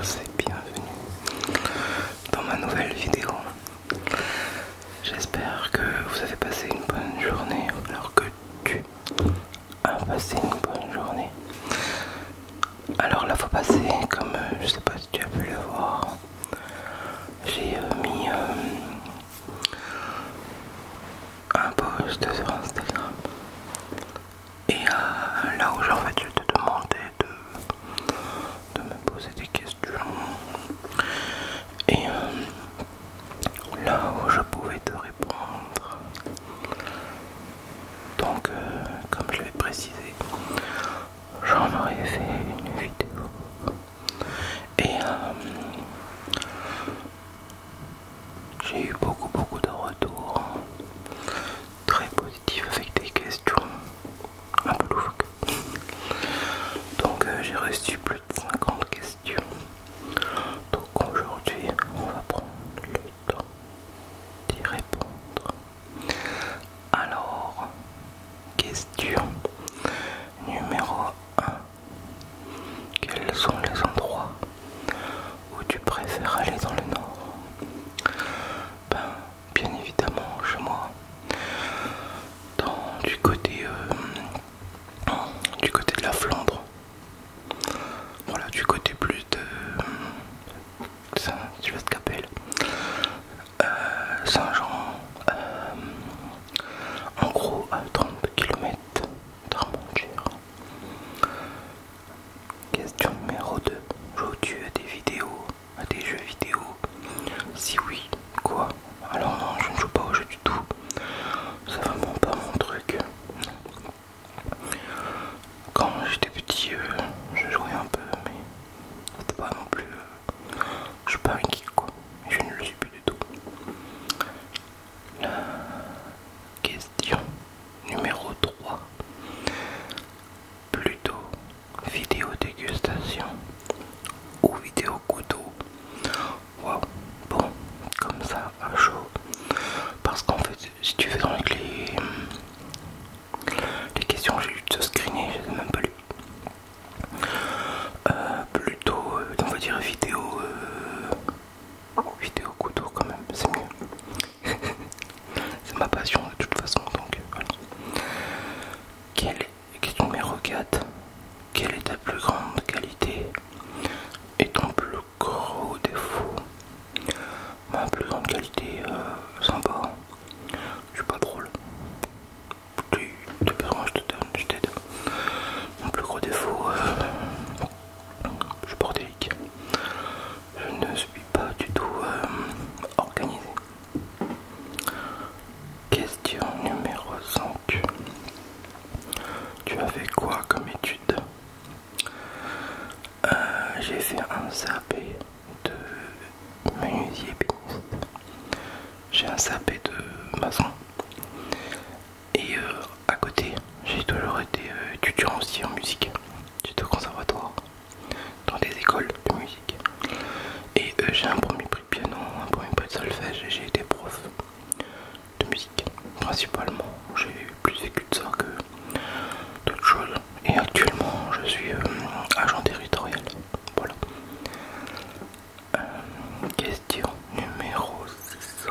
tous et bienvenue dans ma nouvelle vidéo. J'espère que vous avez passé une bonne journée, alors que tu as passé une bonne journée. Alors la fois passée, comme je sais pas si tu as pu le voir, j'ai mis un post sur Instagram. Et là où en fait je te demandais de me poser des questions. Et là où je pouvais te répondre. Donc comme je l'ai précisé, j'en aurais fait une vidéo. Et j'ai eu beaucoup de retours très positifs avec des questions un peu loufoques. Donc j'ai reçu plus de 50 questions. Donc aujourd'hui on va prendre le temps d'y répondre. Alors, question numéro 1. Quels sont les endroits où tu préfères aller dans le nord? Ben, bien évidemment chez moi, du côté de la Flandre. Voilà, du côté plus de Saint-Sylvestre-Capelle, Saint-Jean, en gros à 30 km d'Armentières. Question numéro 2. Joues-tu à des vidéos, à des jeux vidéo? Si oui, quoi? Alors non, je ne joue pas aux jeux du tout. C'est vraiment pas mon truc. Quand j'étais petit, je jouais un peu, mais c'était pas non plus. Je suis pas un geek quoi. Je ne le suis plus du tout. La question numéro 3. Plutôt vidéo dégustation ou vidéo couteau? Waouh, bon, comme ça à chaud. Parce qu'en fait, si tu fais dans les questions que j'ai eu de screener, je les ai même pas lues. Plutôt, on va dire vidéo couteau quand même, c'est mieux. C'est ma passion de toute façon, donc voilà. Question numéro 4. Quelle est ta plus grande qualité et ton plus gros défaut? Ma plus grande qualité, sympa. Je suis pas drôle. Tu as besoin, je t'aide. Mon plus gros défaut, je suis bordélique. Je ne suis pas du tout organisé. Question numéro 5. Tu as fait quoi comme étude? J'ai fait un CAP de menuisier ébéniste. J'ai un CAP de maçon. Et à côté, j'ai toujours été étudiant aussi en musique. J'étais au conservatoire, dans des écoles de musique. Et j'ai un premier prix de piano, un premier prix de solfège et j'ai été prof de musique. Principalement, j'ai plus vécu de ça que d'autres choses. Et actuellement, je suis agent territorial. Voilà. Question numéro 6.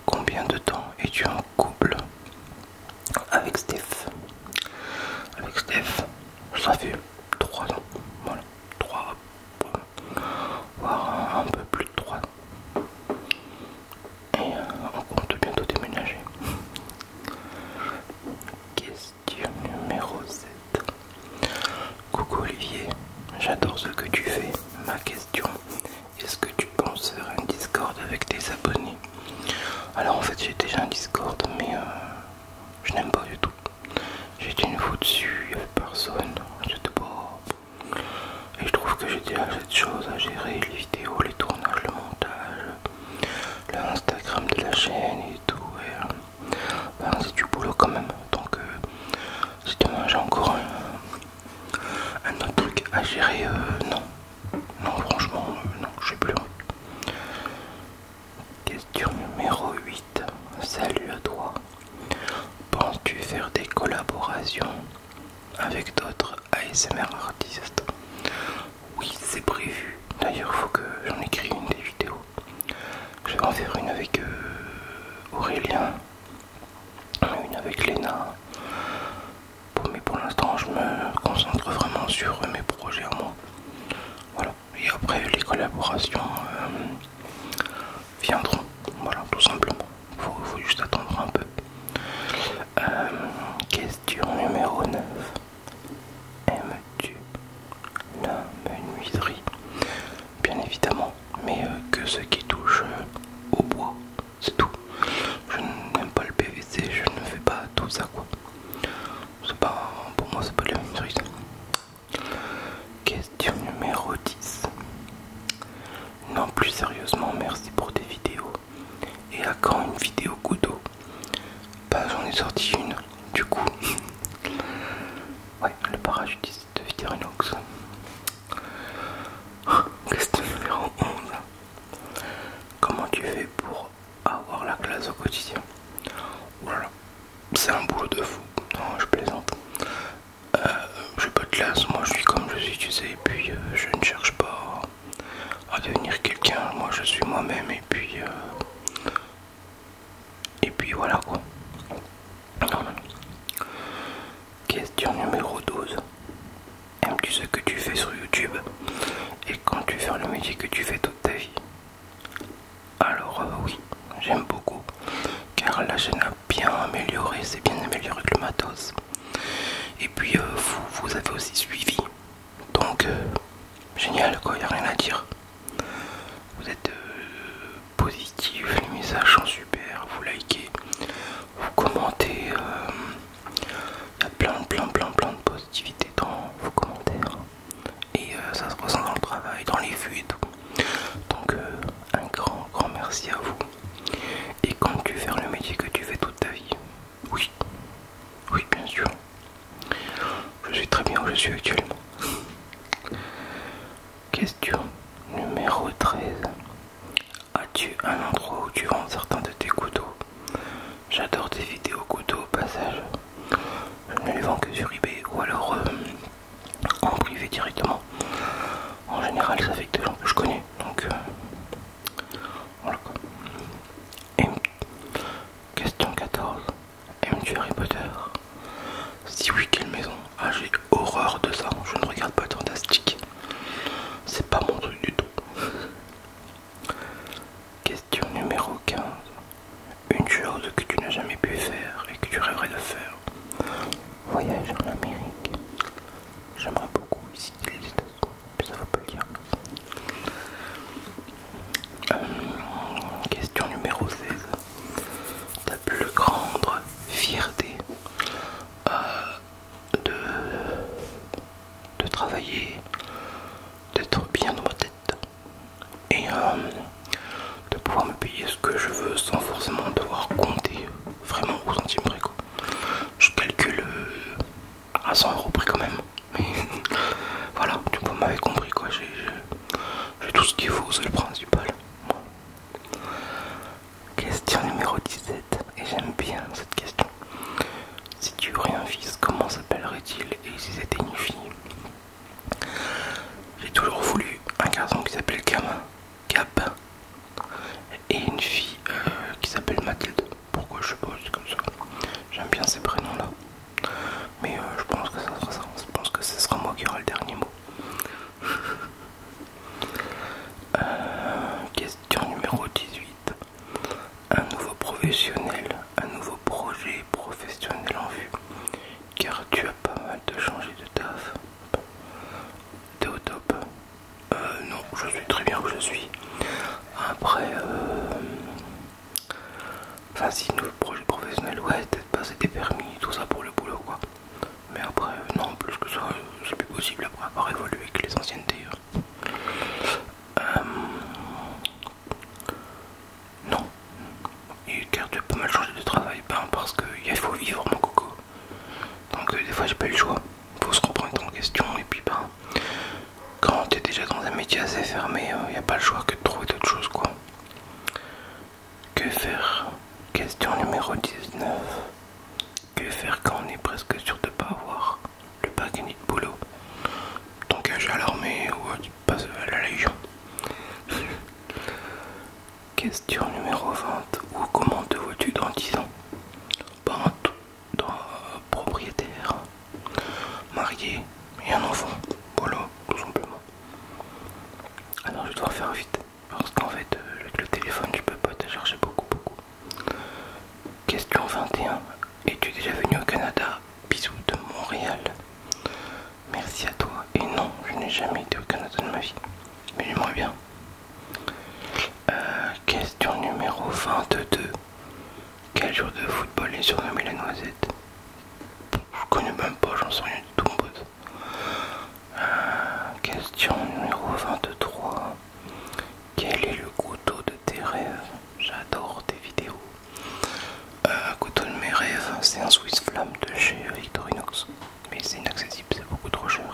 Combien de temps es-tu en couple avec Steph? Avec Steph, ça fait 3 ans. Voilà. 3, voire un peu plus de 3 ans. Et on compte bientôt déménager. Question numéro 7. Coucou Olivier, j'adore ce que tu fais. Ma question, est-ce que tu penses faire un Discord avec tes abonnés? Alors en fait j'ai déjà un Discord mais je n'aime pas du tout. J'ai été une fois dessus, il n'y avait personne, j'étais pas... Et je trouve que j'ai déjà assez de choses à gérer, les vidéos, les tournages, le montage, le Instagram de la chaîne et tout. Et, ben, c'est du boulot quand même. Donc si demain j'ai encore un autre truc à gérer, non. Non franchement, non, j'ai plus envie. Question numéro 8. Salut à toi. Penses-tu faire des collaborations avec d'autres ASMR artistes? Oui, Oui, c'est prévu. D'ailleurs, il faut que j'en écris une des vidéos. Je vais en faire une avec Aurélien, une avec Léna. Bon, mais pour l'instant, je me concentre vraiment sur mes projets à moi. Voilà. Et après, les collaborations viendront. Voilà, tout simplement. Faut juste attendre un peu. Question numéro 9. Aimes-tu la menuiserie? Bien évidemment, mais que ce qui touche au bois, c'est tout. Je n'aime pas le PVC, je ne fais pas tout ça quoi. C'est pas, pour moi c'est pas de la menuiserie. Question numéro 10. Non, plus sérieusement, merci pour tes vidéos. Et à quand une vidéo couteau? Bah j'en ai sorti une, du coup. Ouais, le parachutiste de Victorinox. Question numéro 11. Comment tu fais pour avoir la classe au quotidien? Voilà, c'est un boulot de fou. Non, je plaisante. J'ai pas de classe, moi je suis comme je suis, tu sais, et puis je ne cherche pas à devenir quelqu'un. Moi je suis moi-même, et puis voilà quoi. Non, non. Question numéro 12. Aimes-tu ce que tu fais sur YouTube et comptes-tu faire le métier que tu fais toute ta vie? Alors oui, j'aime beaucoup, car la chaîne a bien amélioré, c'est bien amélioré que le matos. Et puis vous avez aussi suivi, donc génial quoi, y a rien à dire. Vous êtes positif, les messages sont super, vous likez, vous commentez, y a plein de positivité dans vos commentaires. Et ça se ressent dans le travail, dans les vues et tout. Donc un grand merci à vous. Et comptes-tu faire le métier que tu fais toute ta vie? Oui, oui bien sûr. Je suis très bien où je suis actuellement. Question numéro 13. As-tu un endroit où tu vends certains de tes couteaux? J'adore tes vidéos couteaux au passage. Je ne les vends que sur eBay ou alors en privé directement. En général, ça fait que des gens que je connais. Donc voilà quoi. Question 14. Aimes-tu Harry Potter? Si oui, quelle maison? Ah, j'ai horreur de ça. Je ne regarde pas de fantastique. C'est pas mon truc du tout. Question numéro 15. Une chose que tu n'as jamais pu faire et que tu rêverais de faire? Voyage en Amérique. J'aimerais beaucoup visiter les États-Unis, mais ça va pas le dire. Question numéro 16. Ta plus grande fierté de travailler, d'être bien dans ma tête et de pouvoir me payer ce que je veux sans forcément devoir compter vraiment au centime près quoi. Je calcule à 100 € près quand même, mais voilà, vous m'avez compris quoi, j'ai tout ce qu'il faut, c'est le principal. Question numéro 17, et j'aime bien cette question. Si tu aurais un fils, comment s'appellerait-il? Et si c'était une fille? J'ai toujours voulu un garçon qui s'appelle Gab, et une fille qui s'appelle Mathilde. Pourquoi je sais pas, c'est comme ça. J'aime bien ces prénoms là. Mais je pense que ça sera ça. Je pense que ce sera moi qui aura le dernier mot. Question numéro 18. Un nouveau professionnel, un nouveau projet professionnel en vue. Car tu as pas mal de changer de taf. T'es au top. Non, je suis très bien où je suis. Après, enfin si, nouveau projet professionnel, ouais, peut-être passer des permis, tout ça pour le boulot quoi. Mais après, non, plus que ça, c'est plus possible après avoir évolué avec les anciennetés. Non. Et car tu as pas mal changé de travail, ben parce qu'il faut vivre mon coco. Donc des fois j'ai pas eu le choix. Faut se reprendre en question et puis ben quand t'es déjà dans un métier assez fermé, y a pas le choix que de trouver d'autres choses quoi. Que faire? Question numéro 19. Que faire quand on est presque sûr de pas avoir le pas gagné de boulot? T'engager à l'armée ou marié et un enfant. Voilà, tout simplement. Alors je dois faire vite parce qu'en fait avec le téléphone je peux pas te chercher beaucoup. Question 21. Es-tu déjà venu au Canada? Bisous de Montréal. Merci à toi. Et non, je n'ai jamais été au Canada de ma vie. Mais j'aimerais bien. Question numéro 22. Quel jour de football est surnommé la noisette? Je connais même pas, j'en sais rien du tout mon pote. Question numéro 23. Quel est le couteau de tes rêves? J'adore tes vidéos. Couteau de mes rêves, c'est un Swiss Flamme de chez Victorinox. Mais c'est inaccessible, c'est beaucoup trop cher.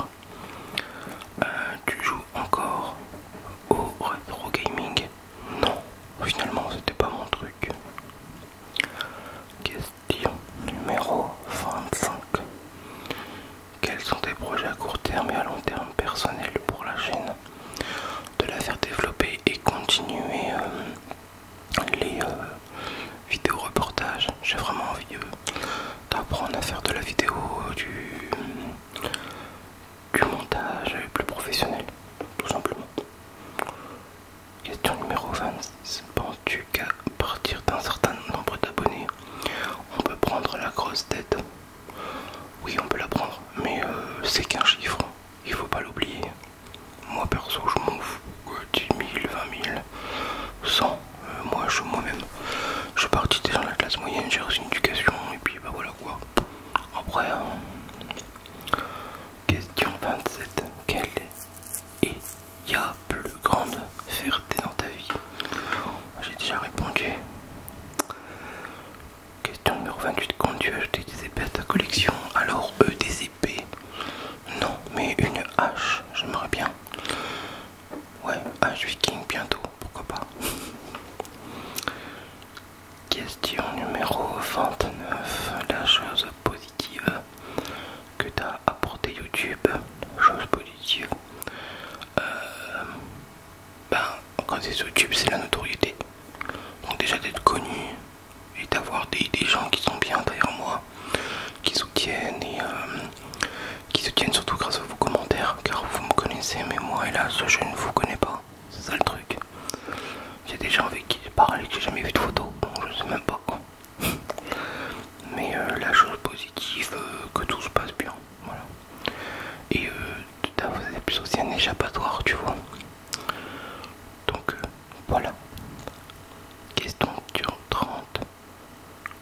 Tu joues encore au rétro gaming? Non, finalement c'était pas mon truc. Question numéro 25. Quels sont tes projets à court terme et à long terme personnels pour la chaîne? De la faire développer et continuer les vidéos reportages. J'ai vraiment envie d'apprendre à faire de la vidéo, du montage plus professionnel, tout simplement. Question numéro 26. Penses-tu qu'à partir d'un certain nombre d'abonnés, on peut prendre la grosse tête? Oui, on peut la prendre, mais c'est qu'un chiffre, il faut pas l'oublier. Moi perso, je m'en fous. 10 000, 20 000, 100. Moi, moi-même, je suis parti déjà dans la classe moyenne, j'ai reçu une éducation, et puis bah voilà quoi. Après, question 27. Quelle est la plus grande fierté dans ta vie? J'ai déjà répondu. Question numéro 28. Quand tu as acheté des épées à ta collection? Alors, des épées? Non, mais une hache, j'aimerais bien. Ouais, hache viking bientôt, pourquoi pas. Question numéro 29. La chose positive que t'as apporté YouTube? Chose positive. Ben, quand c'est sur YouTube, c'est la notoriété. Donc déjà d'être connu et d'avoir des gens qui sont bien derrière moi, qui soutiennent et qui soutiennent surtout grâce à vos commentaires, car vous me connaissez, mais moi hélas je ne vous connais pas. C'est ça le truc. Il y a des gens avec qui j'ai parlé, que j'ai jamais vu de photo, donc je sais même pas quoi. Mais la chose positive, que tout se passe bien, voilà. Et vous avez plus aussi un échappatoire, tu vois. Donc voilà. Question sur 30.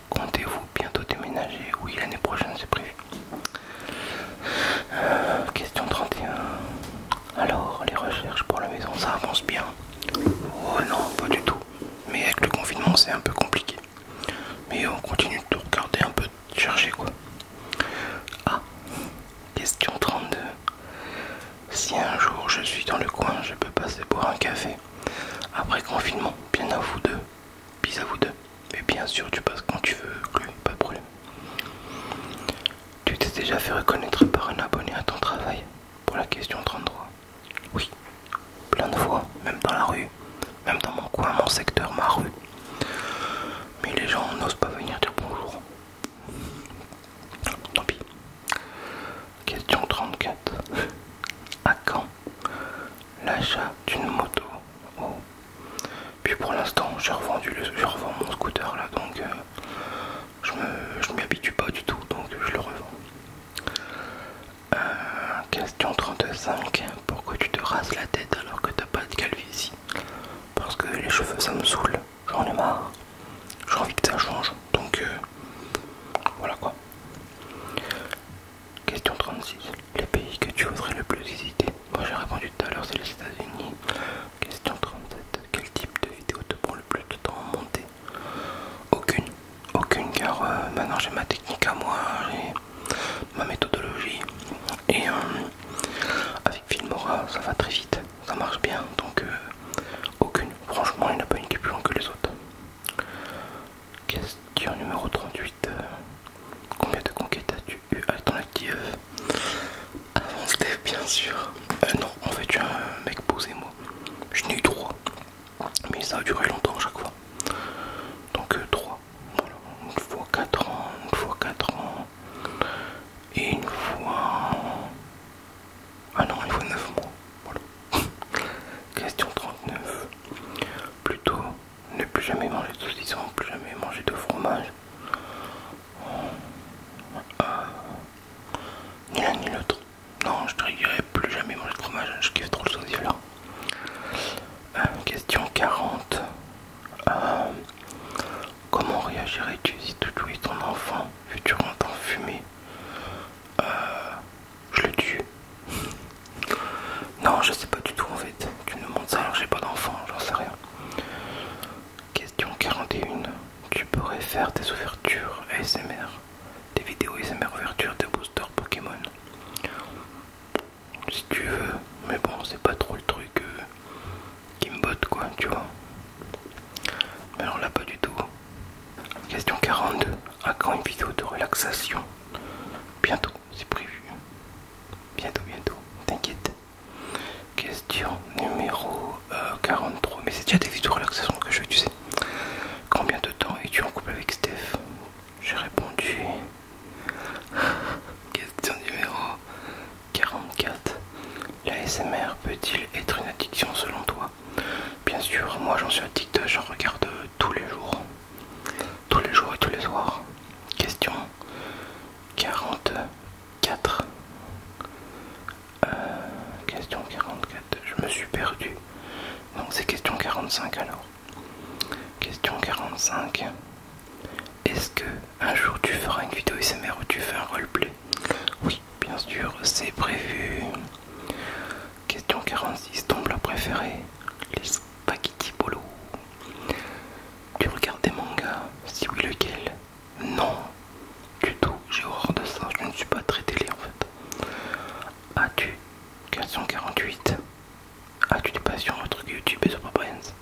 Comptez-vous bientôt déménager? Oui, l'année prochaine c'est prévu. Question 31. Alors, les recherches pour la maison, ça avance bien? Oh non, pas du tout. Mais avec le confinement, c'est un peu compliqué. Mais on continue de regarder un peu, de chercher quoi. Ah, question 32. Si un jour je suis dans le coin, je peux passer boire un café. Après confinement, bien à vous deux. Bis à vous deux. Mais bien sûr, tu passes quand tu veux, Chloé, pas de problème. Tu t'es déjà fait reconnaître par un abonné à ton travail? Pour la question 33. Oui, plein de fois, même dans la rue, même dans mon coin, mon secteur, ma rue. Mais les gens n'osent pas venir dire bonjour. Tant pis. Question 34. À quand l'achat d'une moto? Oh. Puis pour l'instant, je revends mon scooter là, donc je m'y habitue pas du tout, donc je le revends. Question 35. Pourquoi tu te rases la tête alors que t'as pas de calvitie? Parce que les cheveux ça me saoule, j'en ai marre. J'ai envie que ça change, donc voilà quoi. Question 36. Les pays que tu voudrais le plus visiter? Moi j'ai répondu tout à l'heure, c'est les États-Unis. Question 37. Quel type de vidéo te prend le plus de temps à monter? Aucune. Aucune, car maintenant j'ai ma technique à moi, j'ai ma méthodologie. Et avec Filmora, ça va très vite, ça marche bien, donc aucune. Franchement, il n'y en a pas une qui est plus longue que les autres. Question numéro 38. Combien de conquêtes as-tu eu à ton actif? Avant Steph, bien sûr. Non, en fait, je suis un mec posé, moi. Je n'ai eu 3. Mais ça a duré longtemps à chaque fois. Donc 3. Voilà. Une fois 4 ans, une fois 4 ans. Et une fois Non, je sais pas du tout en fait. Tu me demandes ça alors que j'ai pas d'enfant, j'en sais rien. Question 41. Tu pourrais faire des ouvertures ASMR, des vidéos ASMR ouverture de booster Pokémon. Si tu veux, mais bon, c'est pas trop le truc qui me botte quoi, tu vois. Mais alors là, pas du tout. Question 42. À quand une vidéo de relaxation? Bientôt, c'est prévu. Bientôt, bientôt, t'inquiète. Question numéro 43. Mais c'est déjà des vidéos de relaxation que je fais, tu sais. Combien de temps es-tu en couple avec Steph? J'ai répondu. Question numéro 44. L'ASMR peut-il être une addiction selon toi? Bien sûr, moi j'en suis addict, j'en regarde tous les jours. Tous les jours et tous les soirs. Question 44. Question 44. Je me suis perdu. Donc c'est question 45 alors. Question 45. Est-ce que un jour tu feras une vidéo ASMR où tu fais un roleplay? Oui, bien sûr, c'est prévu. Question 46. Ton plat préféré? Les spaghetti bolo. Tu regardes des mangas? Si oui, lequel? Non, du tout, j'ai horreur de ça, je ne suis pas très télé en fait. As-tu, question 48, as-tu des passions entre YouTube et The Brains?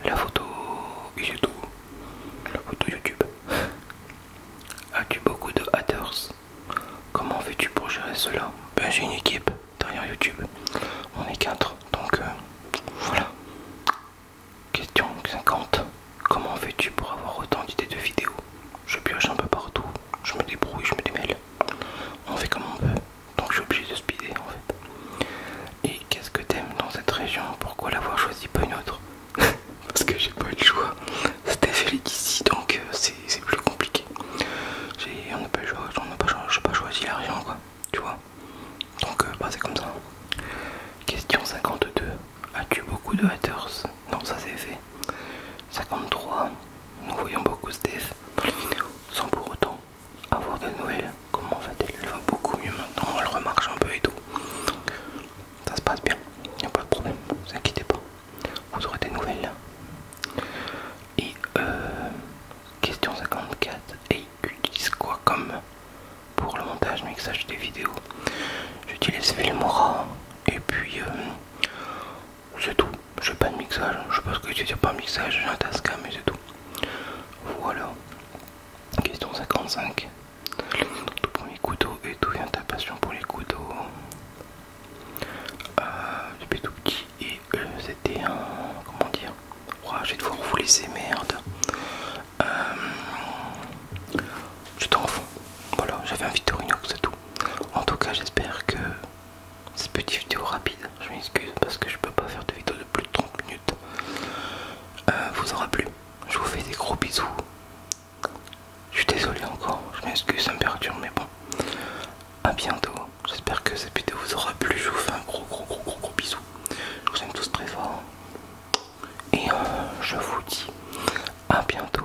La photo et c'est tout. La photo YouTube. As-tu beaucoup de haters? Comment fais-tu pour gérer cela? Ben j'ai une équipe derrière YouTube. On est 4, donc voilà. Question 50. Comment fais-tu pour avoir autant d'idées de vidéos? Je pioche un peu partout, je me débrouille, je me démêle. On fait comme on peut, donc je suis obligé de speeder en fait. Et qu'est-ce que t'aimes dans cette région? Pourquoi l'avoir choisi pas une autre? Parce que j'ai pas eu le choix. Steph elle est d'ici, donc c'est plus compliqué. On n'a pas, j'ai pas choisi la région quoi, tu vois. Donc bah, c'est comme ça. Question 52. As-tu beaucoup de haters? Non, ça c'est fait. 53. Nous voyons beaucoup Steph dans les vidéos sans pour autant avoir de nouvelles. Comment va-t-elle? Elle va beaucoup mieux maintenant, elle remarche un peu et tout. Donc ça se passe bien, il n'y a pas de problème, ne vous inquiétez pas. Vous aurez des nouvelles. Et question 54. Et tu utilises quoi comme pour le montage, mixage des vidéos? J'utilise Filmora et puis c'est tout. Je n'ai pas de mixage, je sais pas ce que tu dis par mixage, j'ai un Tascam et c'est tout. Voilà. Question 55. Tout premier couteau et d'où vient ta passion pour les couteaux? Depuis tout petit et c'était un... comment dire? Je vais devoir vous laisser, merde. J'étais enfant. Voilà, j'avais un Victorino, c'est tout. En tout cas, j'espère que cette petite vidéo rapide, je m'excuse parce que je peux pas faire de vidéo de plus de 30 minutes, vous aura plu. Je vous fais des gros bisous. Je suis désolé encore, je m'excuse, ça me perturbe, mais bon. A bientôt. J'espère que cette vidéo vous aura plu. Je vous fais un gros bisou. Je vous aime tous très fort. Et je vous dis à bientôt.